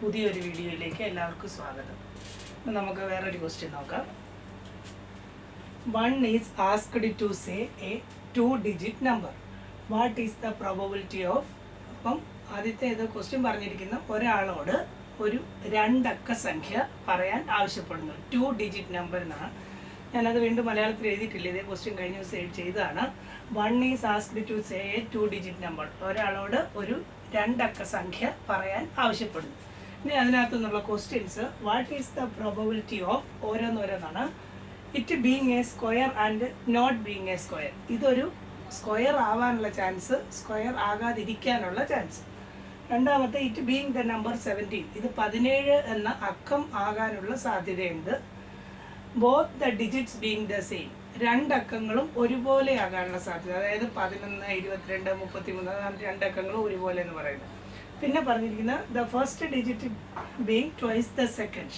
പുതിയൊരു വീഡിയോയിലേക്ക് എല്ലാവർക്കും സ്വാഗതം. നമുക്ക് വേറൊരു ക്വസ്റ്റ്യൻ നോക്കാം. One is asked to say a 2-digit number. What is the probability of? അപ്പം ആദ്യത്തെ ഇത് ക്വസ്റ്റ്യൻ പറഞ്ഞിരിക്കുന്ന ഒരാളോട് ഒരു രണ്ടക്ക സംഖ്യ പറയാൻ ആവശ്യപ്പെടുന്നു. 2-digit നമ്പർ എന്നാണ്. ഞാനത് വീണ്ടും മലയാളത്തിൽ എഴുതിയിട്ടില്ല, ഇതേ ക്വസ്റ്റ്യൻ കഴിഞ്ഞ ദിവസം ചെയ്തതാണ്. One is asked to say a 2-digit number. ഒരാളോട് ഒരു രണ്ടക്ക സംഖ്യ പറയാൻ ആവശ്യപ്പെടുന്നു. ഇനി അതിനകത്തു നിന്നുള്ള questions, what is the probability of ഓരോന്നോരോന്നാണ്. It being a square and not being a square. ഇതൊരു സ്ക്വയർ ആവാനുള്ള ചാൻസ്, സ്ക്വയർ ആകാതിരിക്കാനുള്ള ചാൻസ്. രണ്ടാമത്തെ, ഇറ്റ് ബീങ് ദ നമ്പർ 17. ഇത് 17 എന്ന അക്കം ആകാനുള്ള സാധ്യതയുണ്ട്. Both the digits being the same. രണ്ടക്കങ്ങളും ഒരുപോലെ ആകാനുള്ള സാധ്യത. അതായത് 11, 22, 33 രണ്ടക്കങ്ങളും ഒരുപോലെ എന്ന് പറയുന്നത്. പിന്നെ പറഞ്ഞിരിക്കുന്ന the first digit being twice the second.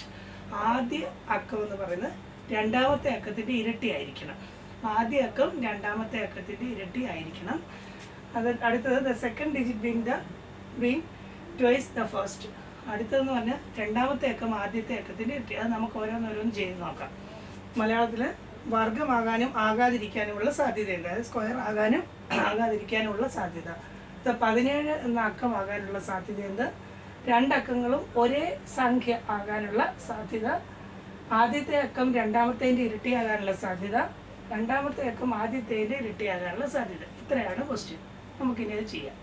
ആദ്യ അക്കം എന്ന് പറയുന്നത് രണ്ടാമത്തെ അക്കത്തിൻ്റെ ഇരട്ടി ആയിരിക്കണം. ആദ്യ അക്കം രണ്ടാമത്തെ അക്കത്തിൻ്റെ ഇരട്ടി ആയിരിക്കണം. അത് അടുത്തത് the second digit being twice the first. അടുത്തതെന്ന് പറഞ്ഞാൽ രണ്ടാമത്തെ അക്കം ആദ്യത്തെ അക്കത്തിൻ്റെ ഇരട്ടി. അത് നമുക്ക് ഓരോന്നോരോന്ന് ചെയ്ത് നോക്കാം. മലയാളത്തിൽ വർഗമാകാനും ആകാതിരിക്കാനുമുള്ള സാധ്യതയുണ്ട്. അതായത് സ്ക്വയർ ആകാനും ആകാതിരിക്കാനുമുള്ള സാധ്യത. 17 എന്ന അക്കമാകാനുള്ള സാധ്യതയുണ്ട്. രണ്ടക്കങ്ങളും ഒരേ സംഖ്യ ആകാനുള്ള സാധ്യത. ആദ്യത്തെ അക്കം രണ്ടാമത്തേൻ്റെ ഇരട്ടിയാകാനുള്ള സാധ്യത. രണ്ടാമത്തെ അക്കം ആദ്യത്തേൻ്റെ ഇരട്ടിയാകാനുള്ള സാധ്യത. ഇത്രയാണ് ക്വസ്റ്റ്യൻ. നമുക്കിനി അത് ചെയ്യാം.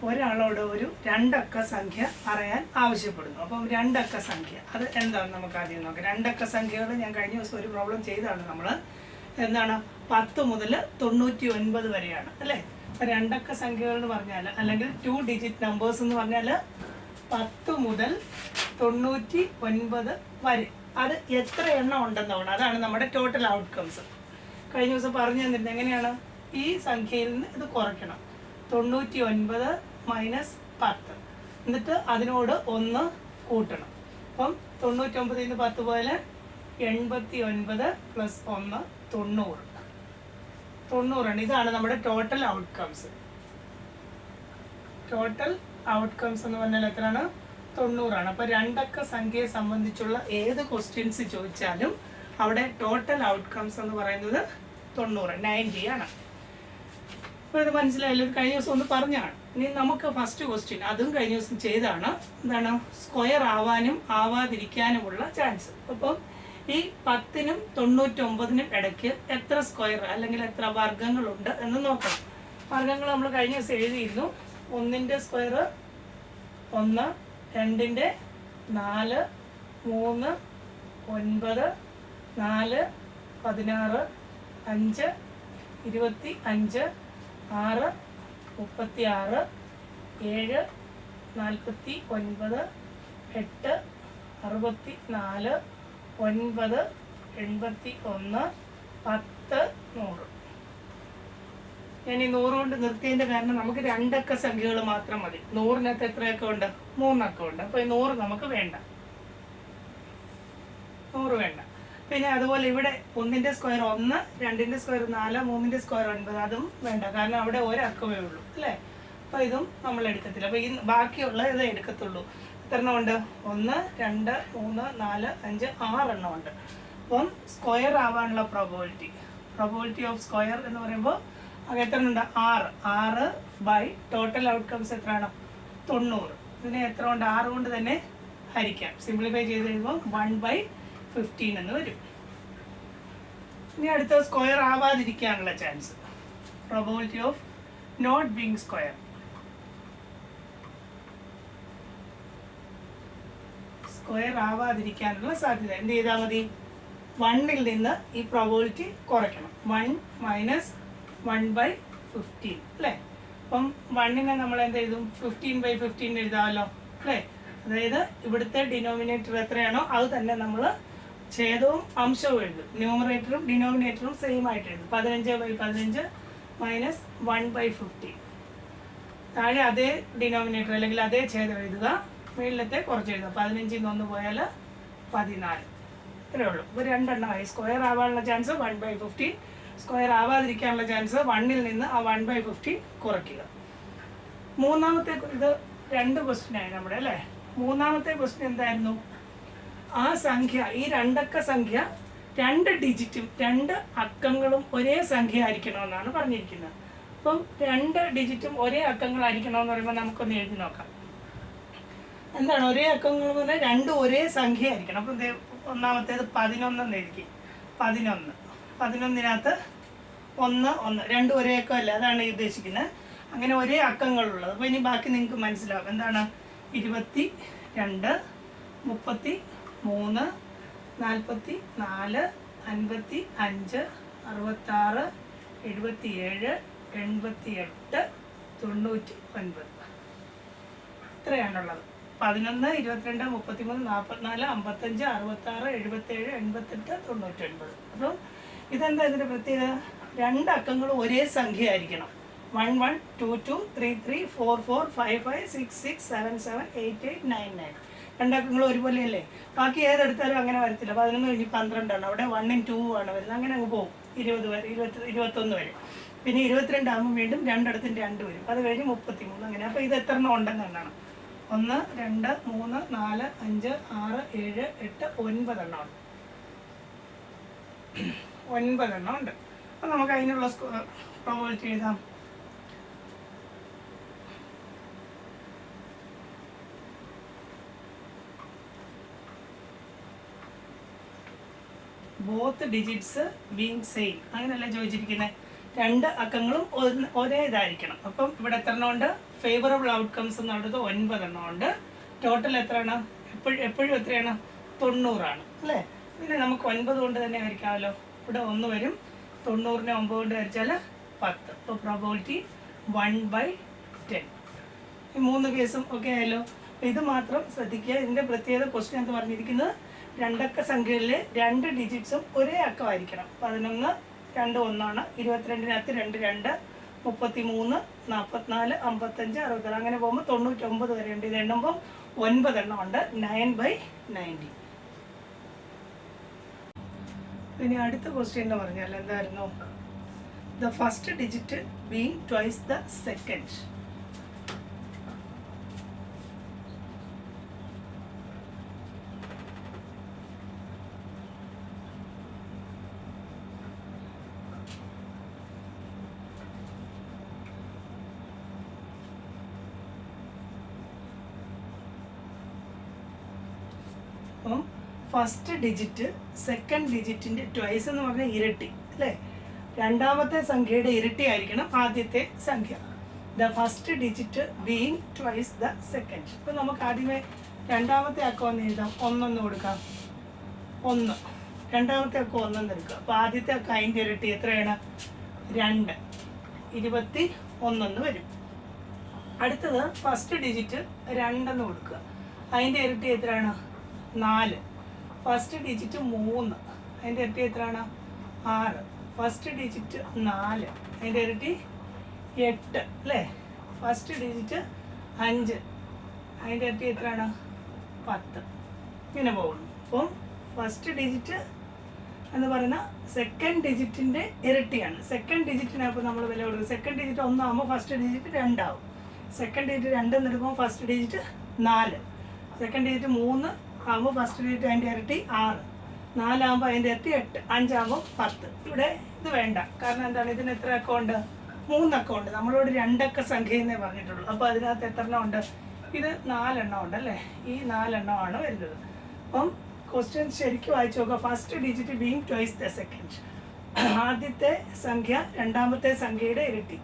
ഒരാളോട് ഒരു രണ്ടക്ക സംഖ്യ പറയാൻ ആവശ്യപ്പെടുന്നു. അപ്പം രണ്ടക്ക സംഖ്യ അത് എന്താണെന്ന് നമുക്ക് ആദ്യം നോക്കാം. രണ്ടക്ക സംഖ്യകൾ ഞാൻ കഴിഞ്ഞ ദിവസം ഒരു പ്രോബ്ലം ചെയ്താണ്. നമ്മൾ എന്താണ് 10 മുതൽ 99 വരെയാണ് അല്ലേ. അപ്പം രണ്ടക്ക സംഖ്യകൾ എന്ന് പറഞ്ഞാൽ, അല്ലെങ്കിൽ 2-digit നമ്പേഴ്സ് എന്ന് പറഞ്ഞാൽ 10 മുതൽ 99 വരെ. അത് എത്ര എണ്ണം ഉണ്ടെന്നാണ്, അതാണ് നമ്മുടെ ടോട്ടൽ ഔട്ട്കംസ്. കഴിഞ്ഞ ദിവസം പറഞ്ഞു തന്നിരുന്നത് എങ്ങനെയാണ് ഈ സംഖ്യയിൽ നിന്ന് ഇത് കുറയ്ക്കണം. 99 മൈനസ് 10, എന്നിട്ട് അതിനോട് 1 കൂട്ടണം. അപ്പം 99 ന് 10 പോലെ 89 പ്ലസ് 1 90. ഇതാണ് നമ്മുടെ ടോട്ടൽ ഔട്ട്കംസ്. ടോട്ടൽ ഔട്ട്കംസ് എന്ന് പറഞ്ഞാൽ എത്രയാണ്? 90. അപ്പോൾ രണ്ടക്ക സംഖ്യയെ സംബന്ധിച്ചുള്ള ഏത് ക്വസ്റ്റ്യൻസ് ചോദിച്ചാലും അവിടെ ടോട്ടൽ ഔട്ട്കംസ് എന്ന് പറയുന്നത് 90 ആണ്. അപ്പോൾ ഇത് മനസ്സിലായല്ലോ. കഴിഞ്ഞ ദിവസം ഒന്ന് പറഞ്ഞാണ്. ഇനി നമുക്ക് ഫസ്റ്റ് ക്വസ്റ്റ്യൻ, അതും കഴിഞ്ഞ ദിവസം ചെയ്താണ്. എന്താണ്? സ്ക്വയർ ആവാനും ആവാതിരിക്കാനുമുള്ള ചാൻസ്. അപ്പം ഈ 10നും 99നും ഇടയ്ക്ക് എത്ര സ്ക്വയർ അല്ലെങ്കിൽ എത്ര വർഗ്ഗങ്ങളുണ്ട് എന്ന് നോക്കണം. വർഗ്ഗങ്ങൾ നമ്മൾ കഴിഞ്ഞ ദിവസം എഴുതിയിരുന്നു. 1ൻ്റെ സ്ക്വയർ 1, 2ൻ്റെ 4, 3 9, 4 16, 5 25, 6 36, 7 49, 8 64, 9 81, 10 100. ഞാൻ ഈ 100 കൊണ്ട് നിർത്തിയതിൻ്റെ കാരണം നമുക്ക് രണ്ടക്ക സംഖ്യകൾ മാത്രം മതി. 100-നകത്ത് എത്രയൊക്കെ ഉണ്ട്? 3 അക്കം ഉണ്ട്. അപ്പോൾ ഈ 100 നമുക്ക് വേണ്ട, 100 വേണ്ട. പിന്നെ അതുപോലെ ഇവിടെ 1ൻ്റെ സ്ക്വയർ 1, 2ൻ്റെ സ്ക്വയർ 4, 3ൻ്റെ സ്ക്വയർ 9, അതും വേണ്ട. കാരണം അവിടെ ഒരക്കമേ ഉള്ളൂ അല്ലേ. അപ്പോൾ ഇതും നമ്മൾ എടുക്കത്തില്ല. അപ്പോൾ ഈ ബാക്കിയുള്ള ഇതേ എടുക്കത്തുള്ളൂ. എത്ര എണ്ണം ഉണ്ട്? 1 2 3 4 5 6 എണ്ണം ഉണ്ട്. അപ്പം സ്ക്വയർ ആവാനുള്ള പ്രോബബിലിറ്റി ഓഫ് സ്ക്വയർ എന്ന് പറയുമ്പോൾ അത് എത്ര ഉണ്ട്? 6 ബൈ ടോട്ടൽ ഔട്ട്കംസ് എത്രയാണ്? 90. ഇതിനെ എത്ര കൊണ്ട്? 6 കൊണ്ട് തന്നെ ഹരിക്കാം. സിംപ്ലിഫൈ ചെയ്ത് കഴിയുമ്പോൾ 1/15 എന്ന് വരും. ഇനി അടുത്ത സ്ക്വയർ ആവാതിരിക്കാനുള്ള chance, probability of not being square. Square ആവാതിരിക്കാനുള്ള സാധ്യത എന്ത് ചെയ്താൽ മതി? 1ൽ നിന്ന് ഈ പ്രോബബിലിറ്റി കുറയ്ക്കണം. 1 മൈനസ് 1/15 അല്ലേ. അപ്പം 1നെ നമ്മൾ എന്ത് എഴുതും? 15/15 എഴുതാമല്ലോ അല്ലേ. അതായത് ഇവിടുത്തെ ഡിനോമിനേറ്റർ എത്രയാണോ അത് തന്നെ നമ്മൾ ഛേദവും അംശവും എഴുതും. ന്യൂമറേറ്ററും ഡിനോമിനേറ്ററും സെയിം ആയിട്ട് എഴുതും. 15/15 മൈനസ് 1/15. താഴെ അതേ ഡിനോമിനേറ്റർ അല്ലെങ്കിൽ അതേ ഛേദം എഴുതുക, മുകളിലത്തെ കുറച്ച് എഴുതുക. 15ൽ നിന്ന് 1 പോയാൽ 14. ഇത്രയേ ഉള്ളൂ. ഇപ്പോൾ രണ്ടെണ്ണമായി. സ്ക്വയർ ആവാനുള്ള ചാൻസ് 1/15, സ്ക്വയർ ആവാതിരിക്കാനുള്ള ചാൻസ് 1ൽ നിന്ന് ആ 1/15 കുറയ്ക്കുക. മൂന്നാമത്തെ ഇത് 2 ക്വസ്റ്റ്യൻ ആയി നമ്മുടെ അല്ലേ. മൂന്നാമത്തെ ക്വസ്റ്റ്യൻ എന്തായിരുന്നു? ആ സംഖ്യ, ഈ രണ്ടക്ക സംഖ്യ 2 ഡിജിറ്റും 2 അക്കങ്ങളും ഒരേ സംഖ്യ ആയിരിക്കണമെന്നാണ് പറഞ്ഞിരിക്കുന്നത്. അപ്പം 2 ഡിജിറ്റും ഒരേ അക്കങ്ങളായിരിക്കണമെന്ന് പറയുമ്പോൾ നമുക്കൊന്ന് എഴുതി നോക്കാം. എന്താണ് ഒരേ അക്കങ്ങൾ എന്ന് പറഞ്ഞാൽ 2 ഒരേ സംഖ്യ ആയിരിക്കണം. അപ്പം ഒന്നാമത്തേത് 11 എന്ന് എഴുതി. 11 1 1 2 ഒരേ അക്കമല്ല, അതാണ് ഉദ്ദേശിക്കുന്നത്. അങ്ങനെ ഒരേ അക്കങ്ങളുള്ളത്. അപ്പോൾ ഇനി ബാക്കി നിങ്ങൾക്ക് മനസ്സിലാവും. എന്താണ് 22, 33, 44, 55, 66, 77, 88, 99. ഇത്രയാണുള്ളത്. 11, 22, 33, 44, 55, 66, 77, 88, 99. അപ്പം ഇതെന്താ ഇതിൻ്റെ പ്രത്യേകത? 2 അക്കങ്ങളും ഒരേ സംഖ്യ ആയിരിക്കണം. 1 1 2 2 3 3 4 4 5 5 6 6 7 7 8 8 9 9. 2 അക്കങ്ങൾ ഒരുപോലെയല്ലേ? ബാക്കി ഏതെടുത്താലും അങ്ങനെ വരത്തില്ല. 11 കഴിഞ്ഞ് 12 ആണ്. അവിടെ 1 2 ആണ് വരുന്നത്. അങ്ങനെ അങ്ങ് പോകും. 20 വരെ 21 വരെ. പിന്നെ 22 ആകുമ്പോൾ വീണ്ടും 2 വരും. അത് കഴിഞ്ഞ് 33. അങ്ങനെ. അപ്പോൾ ഇത് എത്ര എണ്ണം ഉണ്ടെന്ന് എന്നാണ്? 1 2 3 4 5 6 7 8 9 എണ്ണം ഉണ്ട്. 9 എണ്ണം ഉണ്ട്. അപ്പോൾ നമുക്ക് അതിനുള്ള പ്രോബബിലിറ്റി എഴുതാം. ബോത്ത് ഡിജിറ്റ്സ് ബീങ് സെയിം, അങ്ങനെയല്ല ചോദിച്ചിരിക്കുന്നത്. 2 അക്കങ്ങളും ഒരേ ഇതായിരിക്കണം. അപ്പം ഇവിടെ എത്ര എണ്ണം ഉണ്ട്? ഫേവറബിൾ ഔട്ട്കംസ് എന്നുള്ളത് 9 എണ്ണം ഉണ്ട്. ടോട്ടൽ എത്രയാണ്? എപ്പോഴും എത്രയാണ്? 90 ആണ് അല്ലേ? പിന്നെ നമുക്ക് 9 കൊണ്ട് തന്നെ ഹരിക്കാമല്ലോ. ഇവിടെ 1 വരും. 90നെ 9 കൊണ്ട് ഹരിച്ചാൽ 10. അപ്പോൾ പ്രോബബിലിറ്റി 1/10. ഈ 3 കേസും ഓക്കെ ആയല്ലോ. ഇത് മാത്രം ശ്രദ്ധിക്കുക. ഇതിൻ്റെ പ്രത്യേകത ക്വസ്റ്റ്യൻ എന്ന് പറഞ്ഞിരിക്കുന്നത് 2 അക്ക സംഖ്യകളിലെ 2 ഡിജിറ്റ്സും ഒരേ അക്കമായിരിക്കണം. 11 2 1 ആണ്. 22-നകത്ത് 2 2, 33, 44, 55, 66 അങ്ങനെ പോകുമ്പോൾ 99 വരെ ഉണ്ട്. ഇത് എണ്ണുമ്പോൾ 9 എണ്ണം ഉണ്ട്. 9/90. ഇനി അടുത്ത ക്വസ്റ്റ്യൻ എന്ന് പറഞ്ഞാൽ എന്തായിരുന്നു? The first digit being twice the second. അപ്പം ഫസ്റ്റ് ഡിജിറ്റ് സെക്കൻഡ് ഡിജിറ്റിൻ്റെ ട്വൈസ് എന്ന് പറഞ്ഞാൽ ഇരട്ടി അല്ലേ? രണ്ടാമത്തെ സംഖ്യയുടെ ഇരട്ടി ആയിരിക്കണം ആദ്യത്തെ സംഖ്യ. The first digit being twice the second. ഇപ്പം നമുക്ക് ആദ്യമേ രണ്ടാമത്തെ അക്കം ഒന്ന് എഴുതാം. 1 കൊടുക്കാം. 1. രണ്ടാമത്തെ അക്കം 1 എടുക്കുക. അപ്പോൾ ആദ്യത്തെ അക്കം അതിൻ്റെ ഇരട്ടി എത്രയാണ്? 2. 21 വരും. അടുത്തത് ഫസ്റ്റ് ഡിജിറ്റ് 2 കൊടുക്കുക. അതിൻ്റെ ഇരട്ടി എത്രയാണ്? 4. First digit 3. അതിൻ്റെ ഇരട്ടി എത്രയാണ്? 6. First digit 4. അതിൻ്റെ ഇരട്ടി 8 അല്ലേ? First digit 5. അതിൻ്റെ ഇരട്ടി എത്രയാണ്? 10. ഇങ്ങനെ പോകുന്നു. അപ്പം ഫസ്റ്റ് ഡിജിറ്റ് എന്ന് പറയുന്ന സെക്കൻഡ് ഡിജിറ്റിൻ്റെ ഇരട്ടിയാണ്. സെക്കൻഡ് ഡിജിറ്റിനപ്പോൾ നമ്മൾ വില കൊടുക്കും. സെക്കൻഡ് ഡിജിറ്റ് 1 ആകുമ്പോൾ ഫസ്റ്റ് ഡിജിറ്റ് 2 ആവും. സെക്കൻഡ് ഡിജിറ്റ് 2 എടുക്കുമ്പോൾ ഫസ്റ്റ് ഡിജിറ്റ് 4. സെക്കൻഡ് ഡിജിറ്റ് 3 ആകുമ്പോൾ ഫസ്റ്റ് ഡിജിറ്റ് അതിൻ്റെ ഇരട്ടി 6. 4 ആകുമ്പോൾ അതിൻ്റെ ഇരട്ടി 8. 5 ആകുമ്പോൾ 10. ഇവിടെ ഇത് വേണ്ട. കാരണം എന്താണ്? ഇതിന് എത്ര അക്കമുണ്ട്? 3 അക്കമുണ്ട്. നമ്മളോട് 2 അക്ക സംഖ്യയെന്നേ പറഞ്ഞിട്ടുള്ളൂ. അപ്പോൾ അതിനകത്ത് എത്ര എണ്ണം ഉണ്ട്? ഇത് 4 എണ്ണം ഉണ്ടല്ലേ? ഈ 4 എണ്ണമാണ് വരുന്നത്. അപ്പം ക്വസ്റ്റ്യൻ ശരിക്കും വായിച്ചു നോക്കുക. First digit being twice the second. ആദ്യത്തെ സംഖ്യ രണ്ടാമത്തെ സംഖ്യയുടെ ഇരട്ടി.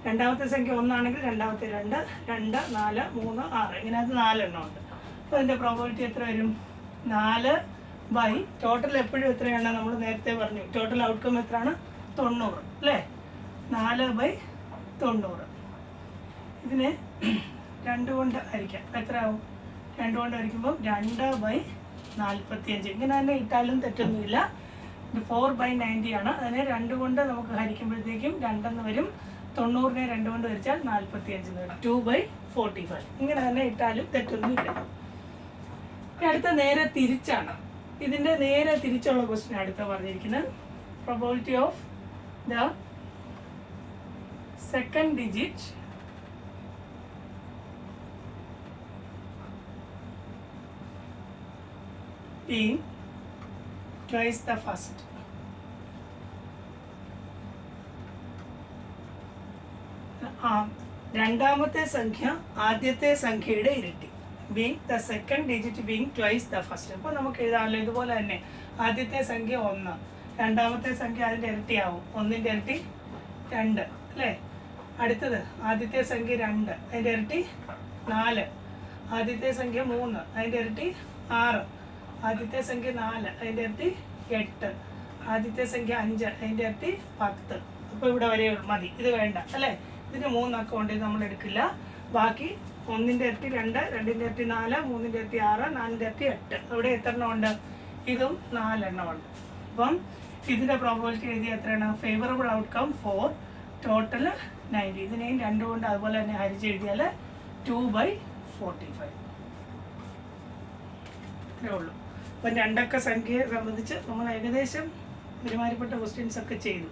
രണ്ടാമത്തെ സംഖ്യ 1 ആണെങ്കിൽ രണ്ടാമത്തെ 2, 2, 4, 3, 6 ഇങ്ങനെ അത് 4 എണ്ണം ഉണ്ട്. അപ്പോൾ അതിൻ്റെ പ്രോബബിലിറ്റി എത്ര വരും? 4 ബൈ ടോട്ടൽ എപ്പോഴും എത്രയാണ്? നമ്മൾ നേരത്തെ പറഞ്ഞു ടോട്ടൽ ഔട്ട്കം എത്രയാണ്? 90 അല്ലേ? 4/90. ഇതിനെ 2 കൊണ്ട് ഹരിക്കാം. എത്ര ആവും? 2 കൊണ്ട് ഹരിക്കുമ്പോൾ 2/45. ഇങ്ങനെ തന്നെ ഇട്ടാലും തെറ്റൊന്നുമില്ല. ഇത് 4/90 ആണ്. അതിനെ 2 കൊണ്ട് നമുക്ക് ഹരിക്കുമ്പോഴത്തേക്കും 2 വരും. 90നെ 2 കൊണ്ട് ഹരിച്ചാൽ 45 വരും. 2/45. ഇങ്ങനെ തന്നെ ഇട്ടാലും തെറ്റൊന്നുമില്ല. അടുത്ത നേരെ തിരിച്ചാണ്. ഇതിൻ്റെ നേരെ തിരിച്ചുള്ള ക്വസ്റ്റ്യൻ അടുത്ത പറഞ്ഞിരിക്കുന്നത്. Probability of the second digit being twice the first. രണ്ടാമത്തെ സംഖ്യ ആദ്യത്തെ സംഖ്യയുടെ ഇരട്ടി. Being the second digit being twice the first. അപ്പോൾ നമുക്ക് എഴുതാമല്ലോ ഇതുപോലെ തന്നെ. ആദ്യത്തെ സംഖ്യ 1, രണ്ടാമത്തെ സംഖ്യ അതിൻ്റെ ഇരട്ടിയാവും. 1ൻ്റെ ഇരട്ടി 2 അല്ലേ. അടുത്തത് ആദ്യത്തെ സംഖ്യ 2, അതിൻ്റെ ഇരട്ടി 4. ആദ്യത്തെ സംഖ്യ 3, അതിൻ്റെ ഇരട്ടി 6. ആദ്യത്തെ സംഖ്യ 4, അതിൻ്റെ ഇരട്ടി 8. ആദ്യത്തെ സംഖ്യ 5, അതിൻ്റെ ഇരട്ടി 10. അപ്പോൾ ഇവിടെ വരെ മതി, ഇത് വേണ്ട അല്ലേ. ഇതിന് 3 അക്കൗണ്ട് നമ്മൾ എടുക്കില്ല. ബാക്കി 1ൻ്റെ ഇരട്ടി 2, 2ൻ്റെ ഇരട്ടി 4, 3ൻ്റെ ഇരട്ടി 6, 4ൻ്റെ ഇരട്ടി 8. അവിടെ എത്ര എണ്ണം ഉണ്ട്? ഇതും 4 എണ്ണം ഉണ്ട്. അപ്പം ഇതിൻ്റെ പ്രോബബിലിറ്റി എഴുതിയ എത്രയാണ്? Favourable outcome 4, total 90. ഇതിനെയും 2 കൊണ്ട് അതുപോലെ തന്നെ ഹരിച്ച് എഴുതിയാൽ 2/45 ഇത്രേ ഉള്ളൂ. അപ്പം 2 അക്ക സംഖ്യയെ സംബന്ധിച്ച് നമ്മൾ ഏകദേശം ഒരുമാതിരിപ്പെട്ട ക്വസ്റ്റ്യൻസ് ഒക്കെ ചെയ്തു.